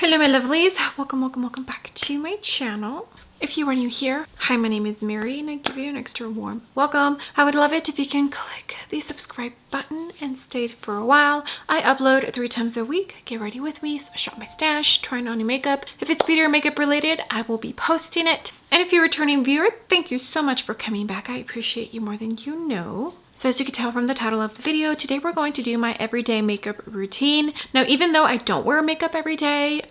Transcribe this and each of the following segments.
Hello my lovelies, welcome back to my channel. If you are new here, hi, my name is Mary and I give you an extra warm welcome. I would love it if you can click the subscribe button and stay for a while. I upload 3 times a week. Get ready with me, so shop my stash, trying on new makeup. If it's beauty or makeup related, I will be posting it. And if you're a returning viewer, thank you so much for coming back. I appreciate you more than you know. So as you can tell from the title of the video, today we're going to do my everyday makeup routine. Now, even though I don't wear makeup every day,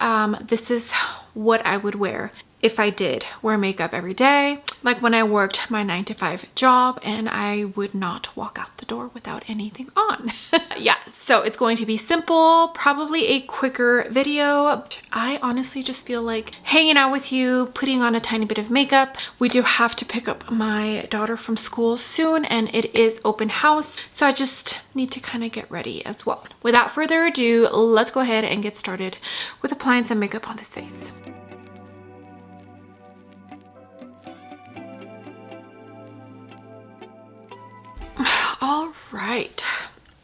this is what I would wear if I did wear makeup every day, like when I worked my 9-to-5 job and I would not walk out the door without anything on. Yeah, so it's going to be simple, probably a quicker video. I honestly just feel like hanging out with you, putting on a tiny bit of makeup. We do have to pick up my daughter from school soon and it is open house, so I just need to kind of get ready as well. Without further ado, let's go ahead and get started with applying some makeup on this face. All right,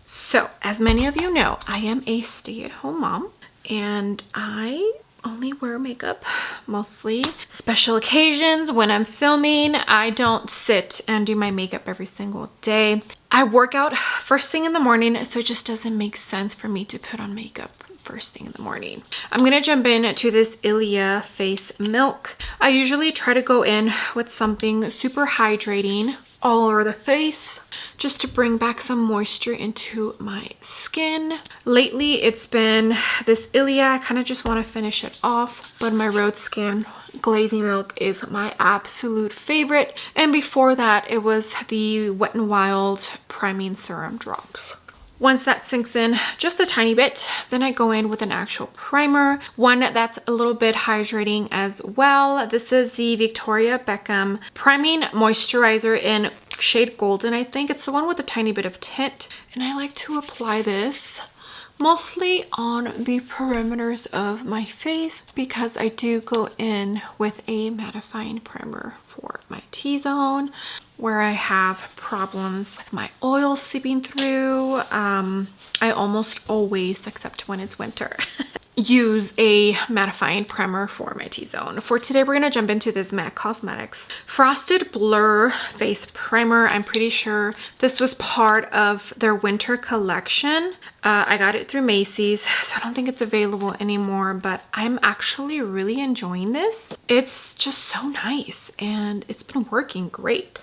so as many of you know, I am a stay-at-home mom and I only wear makeup mostly special occasions when I'm filming. I don't sit and do my makeup every single day. I work out first thing in the morning, so it just doesn't make sense for me to put on makeup first thing in the morning. I'm gonna jump into this Ilia face milk. I usually try to go in with something super hydrating all over the face just to bring back some moisture into my skin. Lately it's been this Ilia. I kind of just want to finish it off, but my Rose Skin glazing milk is my absolute favorite, and before that it was the Wet n Wild priming serum drops. Once that sinks in just a tiny bit, then I go in with an actual primer, one that's a little bit hydrating as well. This is the Victoria Beckham Priming Moisturizer in shade Golden. I think it's the one with a tiny bit of tint, and I like to apply this mostly on the perimeters of my face because I do go in with a mattifying primer for my T-zone where I have problems with my oil seeping through. I almost always, except when it's winter, use a mattifying primer for my T-zone. For today, we're gonna jump into this MAC Cosmetics Frosted Blur Face Primer. I'm pretty sure this was part of their winter collection. I got it through Macy's, so I don't think it's available anymore, but I'm actually really enjoying this. It's just so nice and it's been working great.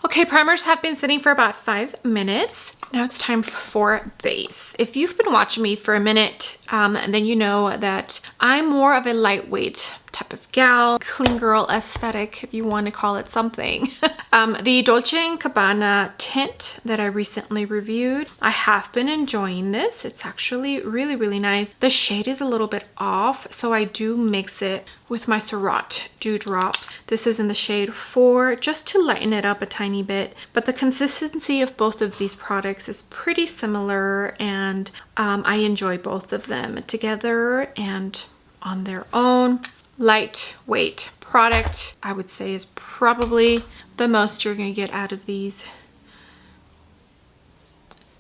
Okay, primers have been sitting for about 5 minutes. Now it's time for base. If you've been watching me for a minute, then you know that I'm more of a lightweight type of gal, clean girl aesthetic, if you want to call it something. The Dolce & Gabbana tint that I recently reviewed, I have been enjoying this. It's actually really, really nice. The shade is a little bit off, so I do mix it with my Surratt Dewdrops. This is in the shade 4, just to lighten it up a tiny bit, but the consistency of both of these products is pretty similar, and I enjoy both of them together and on their own. Lightweight product, I would say, is probably the most you're gonna get out of these.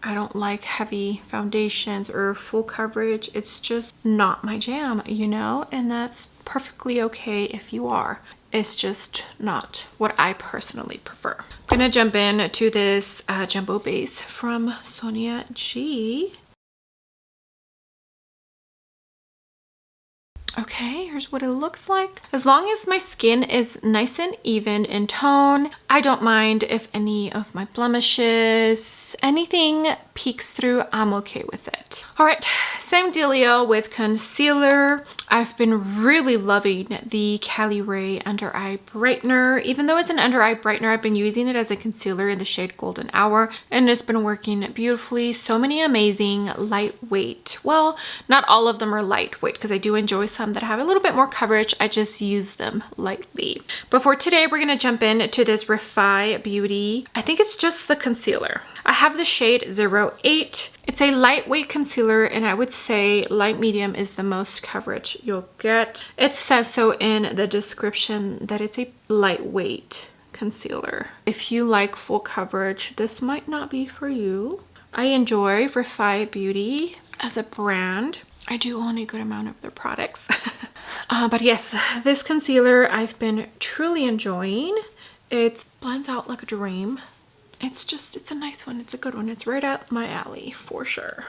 I don't like heavy foundations or full coverage. It's just not my jam, you know, and that's perfectly okay if you are. It's just not what I personally prefer. I'm gonna jump in to this Jumbo Base from Sonia G. Okay, here's what it looks like. As long as my skin is nice and even in tone, I don't mind if any of my blemishes, anything peeks through, I'm okay with it. All right, same dealio with concealer. I've been really loving the Cali Ray Under Eye Brightener. Even though it's an under eye brightener, I've been using it as a concealer in the shade Golden Hour, and it's been working beautifully. So many amazing lightweight. Well, not all of them are lightweight because I do enjoy some that have a little bit more coverage. I just use them lightly. But for today, we're gonna jump into this Refi Beauty. I think it's just the concealer. I have the shade 08. It's a lightweight concealer, and I would say light medium is the most coverage you'll get. It says so in the description that it's a lightweight concealer. If you like full coverage, this might not be for you. I enjoy Refi Beauty as a brand. I do own a good amount of their products. But yes, this concealer I've been truly enjoying. It blends out like a dream. It's a nice one. It's a good one. It's right up my alley for sure.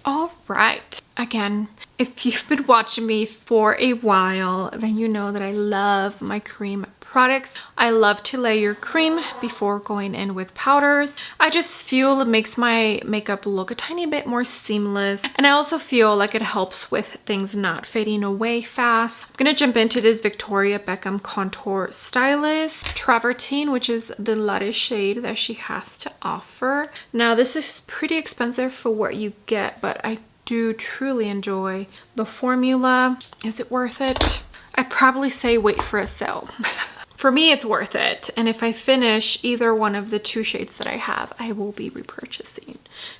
All right. Again, if you've been watching me for a while, then you know that I love my cream products. I love to layer cream before going in with powders. I just feel it makes my makeup look a tiny bit more seamless, and I also feel like it helps with things not fading away fast. I'm gonna jump into this Victoria Beckham Contour Stylus Travertine, which is the lightest shade that she has to offer. Now this is pretty expensive for what you get, but I do truly enjoy the formula. Is it worth it? I'd probably say wait for a sale. For me, it's worth it. And if I finish either one of the 2 shades that I have, I will be repurchasing.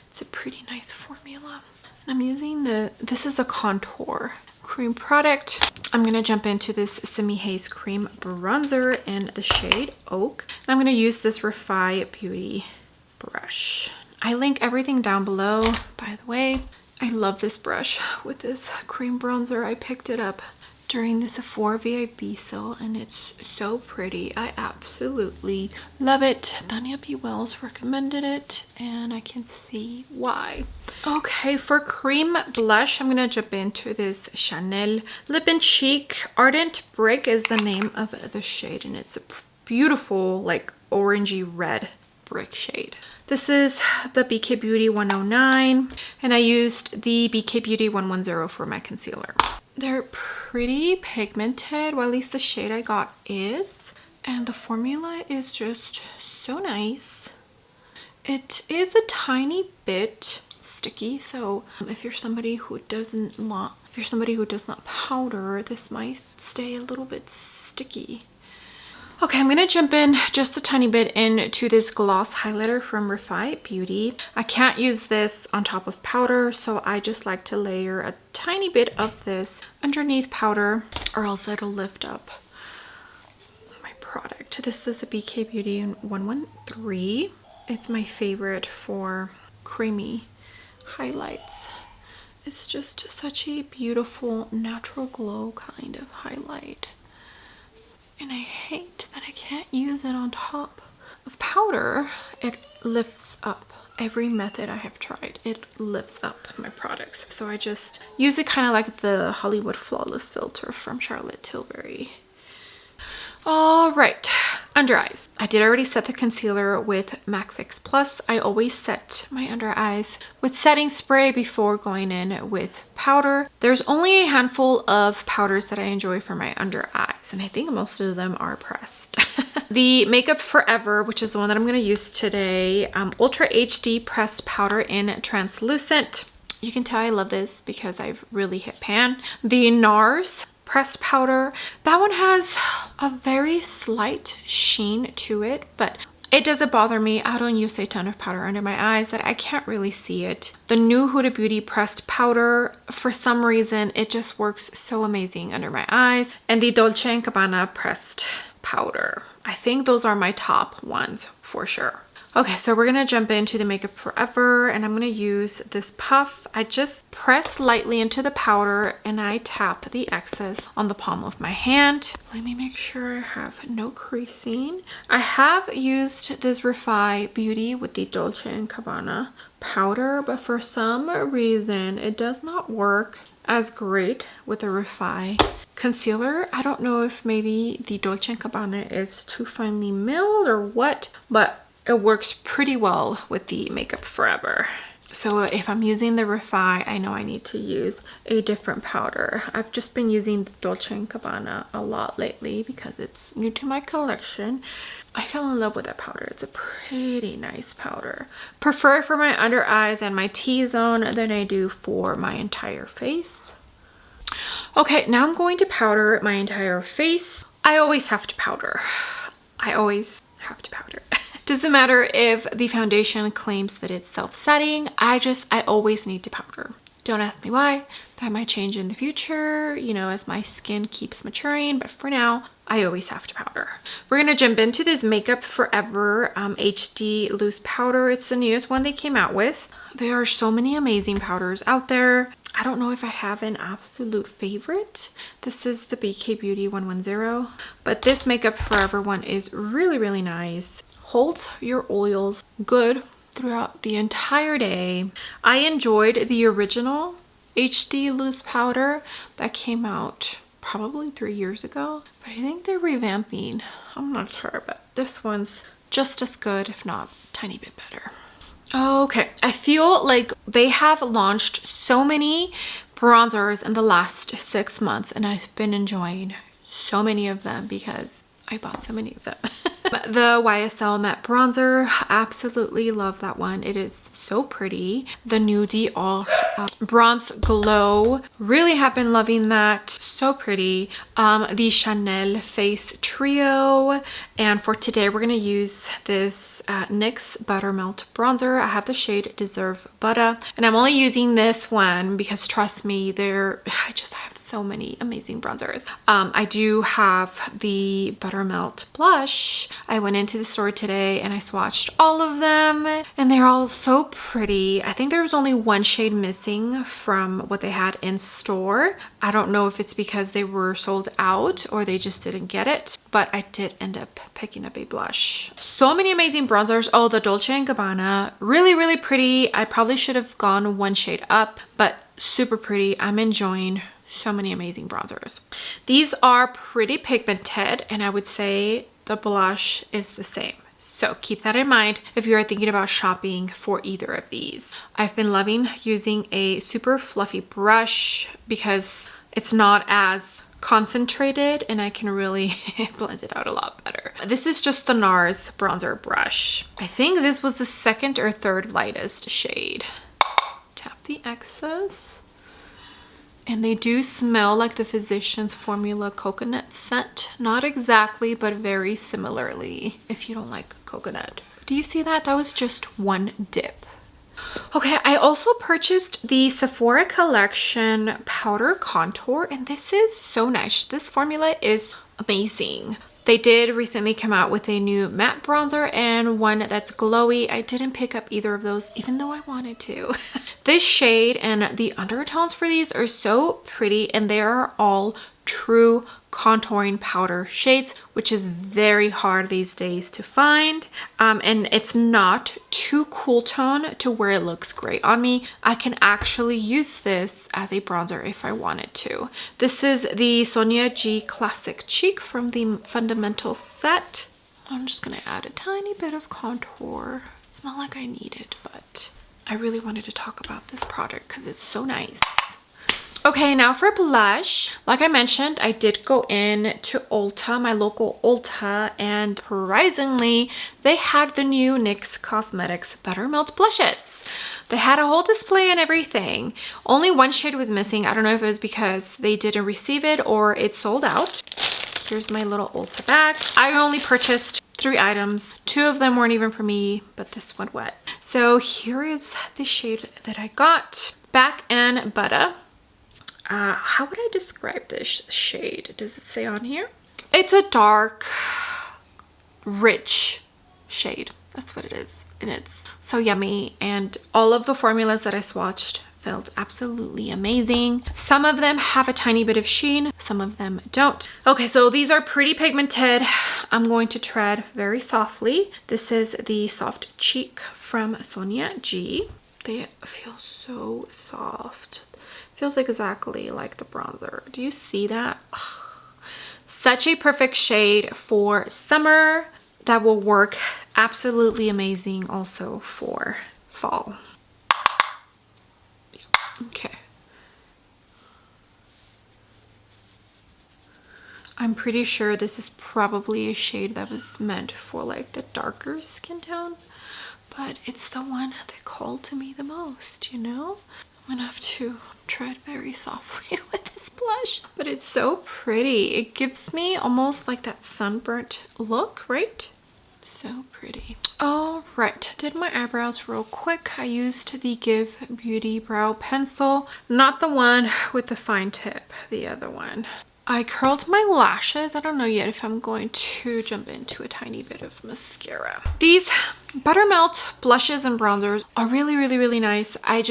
It's a pretty nice formula. And I'm using this is a contour cream product. I'm gonna jump into this Semi Haze Cream Bronzer in the shade Oak. And I'm gonna use this Refi Beauty brush. I link everything down below, by the way. I love this brush with this cream bronzer. I picked it up during the Sephora VIP sale and it's so pretty. I absolutely love it. Tanya B. Wells recommended it and I can see why. Okay, for cream blush, I'm gonna jump into this Chanel Lip and Cheek Ardent Brick is the name of the shade, and it's a beautiful like orangey red brick shade. This is the BK Beauty 109 and I used the BK Beauty 110 for my concealer. They're pretty pigmented, well at least the shade I got is, and the formula is just so nice. It is a tiny bit sticky, so if you're somebody who does not powder, this might stay a little bit sticky. Okay, I'm gonna jump in just a tiny bit into this gloss highlighter from Refi Beauty. I can't use this on top of powder, so I just like to layer a tiny bit of this underneath powder, or else it'll lift up my product. This is a BK Beauty 113. It's my favorite for creamy highlights. It's just such a beautiful natural glow kind of highlight. And I hate that I can't use it on top of powder. It lifts up. Every method I have tried, it lifts up my products. So I just use it kind of like the Hollywood Flawless filter from Charlotte Tilbury. All right, under eyes. I did already set the concealer with MAC Fix Plus. I always set my under eyes with setting spray before going in with powder. There's only a handful of powders that I enjoy for my under eyes, and I think most of them are pressed. The Makeup Forever, which is the one that I'm going to use today, Ultra HD Pressed Powder in Translucent. You can tell I love this because I've really hit pan. The NARS pressed powder, that one has a very slight sheen to it, but it doesn't bother me. I don't use a ton of powder under my eyes that I can't really see it. The new Huda Beauty pressed powder, for some reason it just works so amazing under my eyes, and the Dolce & Gabbana pressed powder. I think those are my top ones for sure. Okay, so we're gonna jump into the Makeup Forever, and I'm gonna use this puff. I just press lightly into the powder and I tap the excess on the palm of my hand. Let me make sure I have no creasing. I have used this Refi Beauty with the Dolce & Gabbana powder, but for some reason it does not work as great with the Refi concealer. I don't know if maybe the Dolce & Gabbana is too finely milled or what, but it works pretty well with the Makeup Forever. So if I'm using the Refi, I know I need to use a different powder. I've just been using the Dolce & Gabbana a lot lately because it's new to my collection. I fell in love with that powder. It's a pretty nice powder. Prefer it for my under eyes and my T-zone than I do for my entire face. Okay, now I'm going to powder my entire face. I always have to powder. I always have to powder. Doesn't matter if the foundation claims that it's self-setting. I always need to powder. Don't ask me why. That might change in the future, you know, as my skin keeps maturing, but for now, I always have to powder. We're gonna jump into this Makeup Forever HD Loose Powder. It's the newest one they came out with. There are so many amazing powders out there. I don't know if I have an absolute favorite. This is the Beckham Beauty 110, but this Makeup Forever one is really, really nice. Holds your oils good throughout the entire day. I enjoyed the original HD loose powder that came out probably 3 years ago, but I think they're revamping. I'm not sure, but this one's just as good, if not a tiny bit better. Okay, I feel like they have launched so many bronzers in the last 6 months, and I've been enjoying so many of them because I bought so many of them. The YSL matte bronzer, absolutely love that one. It is so pretty. The Nudie All Bronze Glow, really have been loving that. So pretty. The Chanel Face Trio, and for today we're gonna use this NYX Buttermelt bronzer. I have the shade Deserve Butter, and I'm only using this one because trust me, I just have so many amazing bronzers. I do have the Buttermelt blush. I went into the store today and I swatched all of them, and they're all so pretty. I think there was only one shade missing from what they had in store. I don't know if it's because they were sold out or they just didn't get it, but I did end up picking up a blush. So many amazing bronzers. Oh, the Dolce & Gabbana, really, really pretty. I probably should have gone one shade up, but super pretty. I'm enjoying so many amazing bronzers. These are pretty pigmented, and I would say the blush is the same. So keep that in mind if you are thinking about shopping for either of these. I've been loving using a super fluffy brush because it's not as concentrated and I can really blend it out a lot better. This is just the NARS bronzer brush. I think this was the second or third lightest shade. Tap the excess. And they do smell like the Physicians Formula coconut scent. Not exactly, but very similarly if you don't like coconut. Do you see that? That was just one dip. Okay, I also purchased the Sephora Collection Powder Contour, and this is so nice. This formula is amazing. They did recently come out with a new matte bronzer and one that's glowy. I didn't pick up either of those, even though I wanted to. This shade and the undertones for these are so pretty, and they are all true contouring powder shades, which is very hard these days to find. And it's not too cool tone to where it looks great on me. I can actually use this as a bronzer if I wanted to. This is the Sonia G Classic Cheek from the Fundamental set. I'm just gonna add a tiny bit of contour. It's not like I need it, but I really wanted to talk about this product because it's so nice. Okay, now for blush. Like I mentioned, I did go in to Ulta, my local Ulta, and surprisingly, they had the new NYX Cosmetics Buttermelt blushes. They had a whole display and everything. Only one shade was missing. I don't know if it was because they didn't receive it or it sold out. Here's my little Ulta bag. I only purchased 3 items. 2 of them weren't even for me, but this one was. So here is the shade that I got. Back and Butter. How would I describe this shade? Does it say on here? It's a dark, rich shade. That's what it is. And it's so yummy. And all of the formulas that I swatched felt absolutely amazing. Some of them have a tiny bit of sheen, some of them don't. Okay, so these are pretty pigmented. I'm going to tread very softly. This is the Soft Cheek from Sonia G. They feel so soft. Feels exactly like the bronzer. Do you see that? Ugh. Such a perfect shade for summer that will work absolutely amazing also for fall. Okay. I'm pretty sure this is probably a shade that was meant for like the darker skin tones, but it's the one that called to me the most, you know? I'm gonna have to tread very softly with this blush, but it's so pretty. It gives me almost like that sunburnt look, right? So pretty. All right, did my eyebrows real quick. I used the Give Beauty brow pencil, not the one with the fine tip, the other one. I curled my lashes. I don't know yet if I'm going to jump into a tiny bit of mascara. These Buttermelt blushes and bronzers are really, really, really nice. I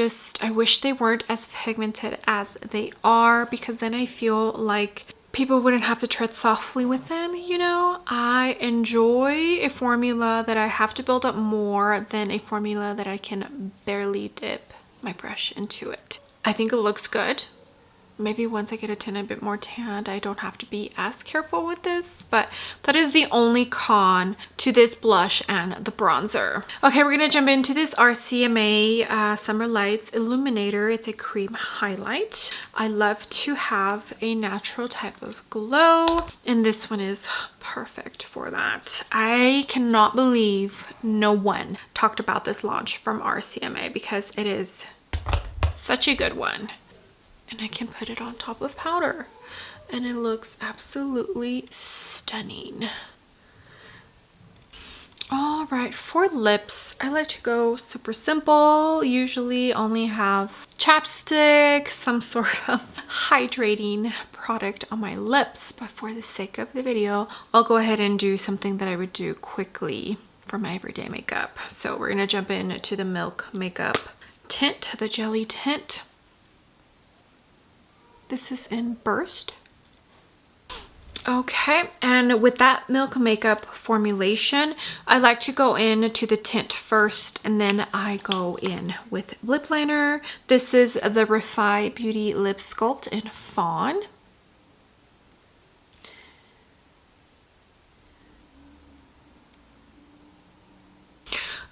wish they weren't as pigmented as they are, because then I feel like people wouldn't have to tread softly with them, you know? I enjoy a formula that I have to build up more than a formula that I can barely dip my brush into it. I think it looks good. Maybe once I get a tin a bit more tanned, I don't have to be as careful with this, but that is the only con to this blush and the bronzer. Okay, we're gonna jump into this RCMA Summer Lights Illuminator. It's a cream highlight. I love to have a natural type of glow, and this one is perfect for that. I cannot believe no one talked about this launch from RCMA, because it is such a good one. And I can put it on top of powder and it looks absolutely stunning. All right, for lips, I like to go super simple. Usually only have chapstick, some sort of hydrating product on my lips, but for the sake of the video, I'll go ahead and do something that I would do quickly for my everyday makeup. So we're gonna jump into the Milk Makeup tint, the jelly tint. This is in Burst. Okay, and with that Milk Makeup formulation, I like to go into the tint first, and then I go in with lip liner. This is the Refi Beauty Lip Sculpt in Fawn.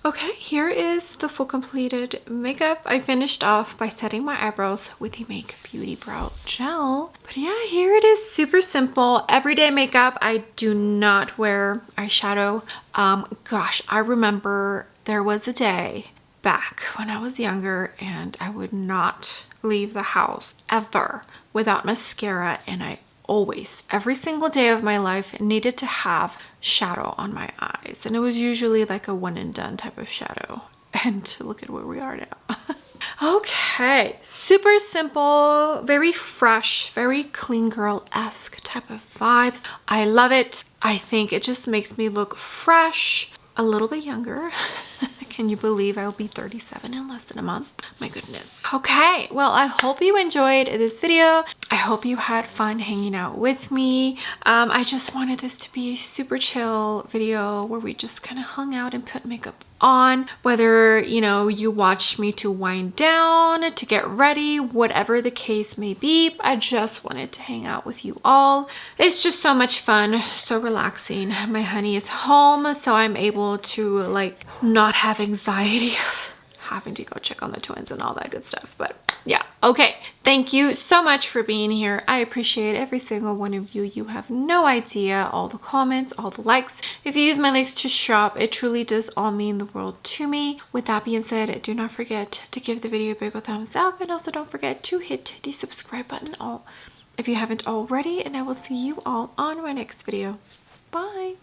Okay, here is the full completed makeup. I finished off by setting my eyebrows with the Make Beauty Brow Gel. But yeah, here it is, super simple. Everyday makeup. I do not wear eyeshadow. Gosh, I remember there was a day back when I was younger and I would not leave the house ever without mascara, and I always, every single day of my life, needed to have shadow on my eyes, and it was usually like a one and done type of shadow. And look at where we are now. Okay, super simple, very fresh, very clean girl-esque type of vibes. I love it. I think it just makes me look fresh, a little bit younger. Can you believe I will be 37 in less than a month? My goodness. Okay, well, I hope you enjoyed this video. I hope you had fun hanging out with me. I just wanted this to be a super chill video where we just kind of hung out and put makeup on. Whether, you know, you watch me to wind down, to get ready, whatever the case may be, I just wanted to hang out with you all. It's just so much fun, so relaxing. My honey is home, so I'm able to like not have anxiety of having to go check on the twins and all that good stuff. But yeah, okay, thank you so much for being here. I appreciate every single one of you. You have no idea, all the comments, all the likes. If you use my links to shop, it truly does all mean the world to me. With that being said, do not forget to give the video a big thumbs up, and also don't forget to hit the subscribe button if you haven't already, and I will see you all on my next video. Bye.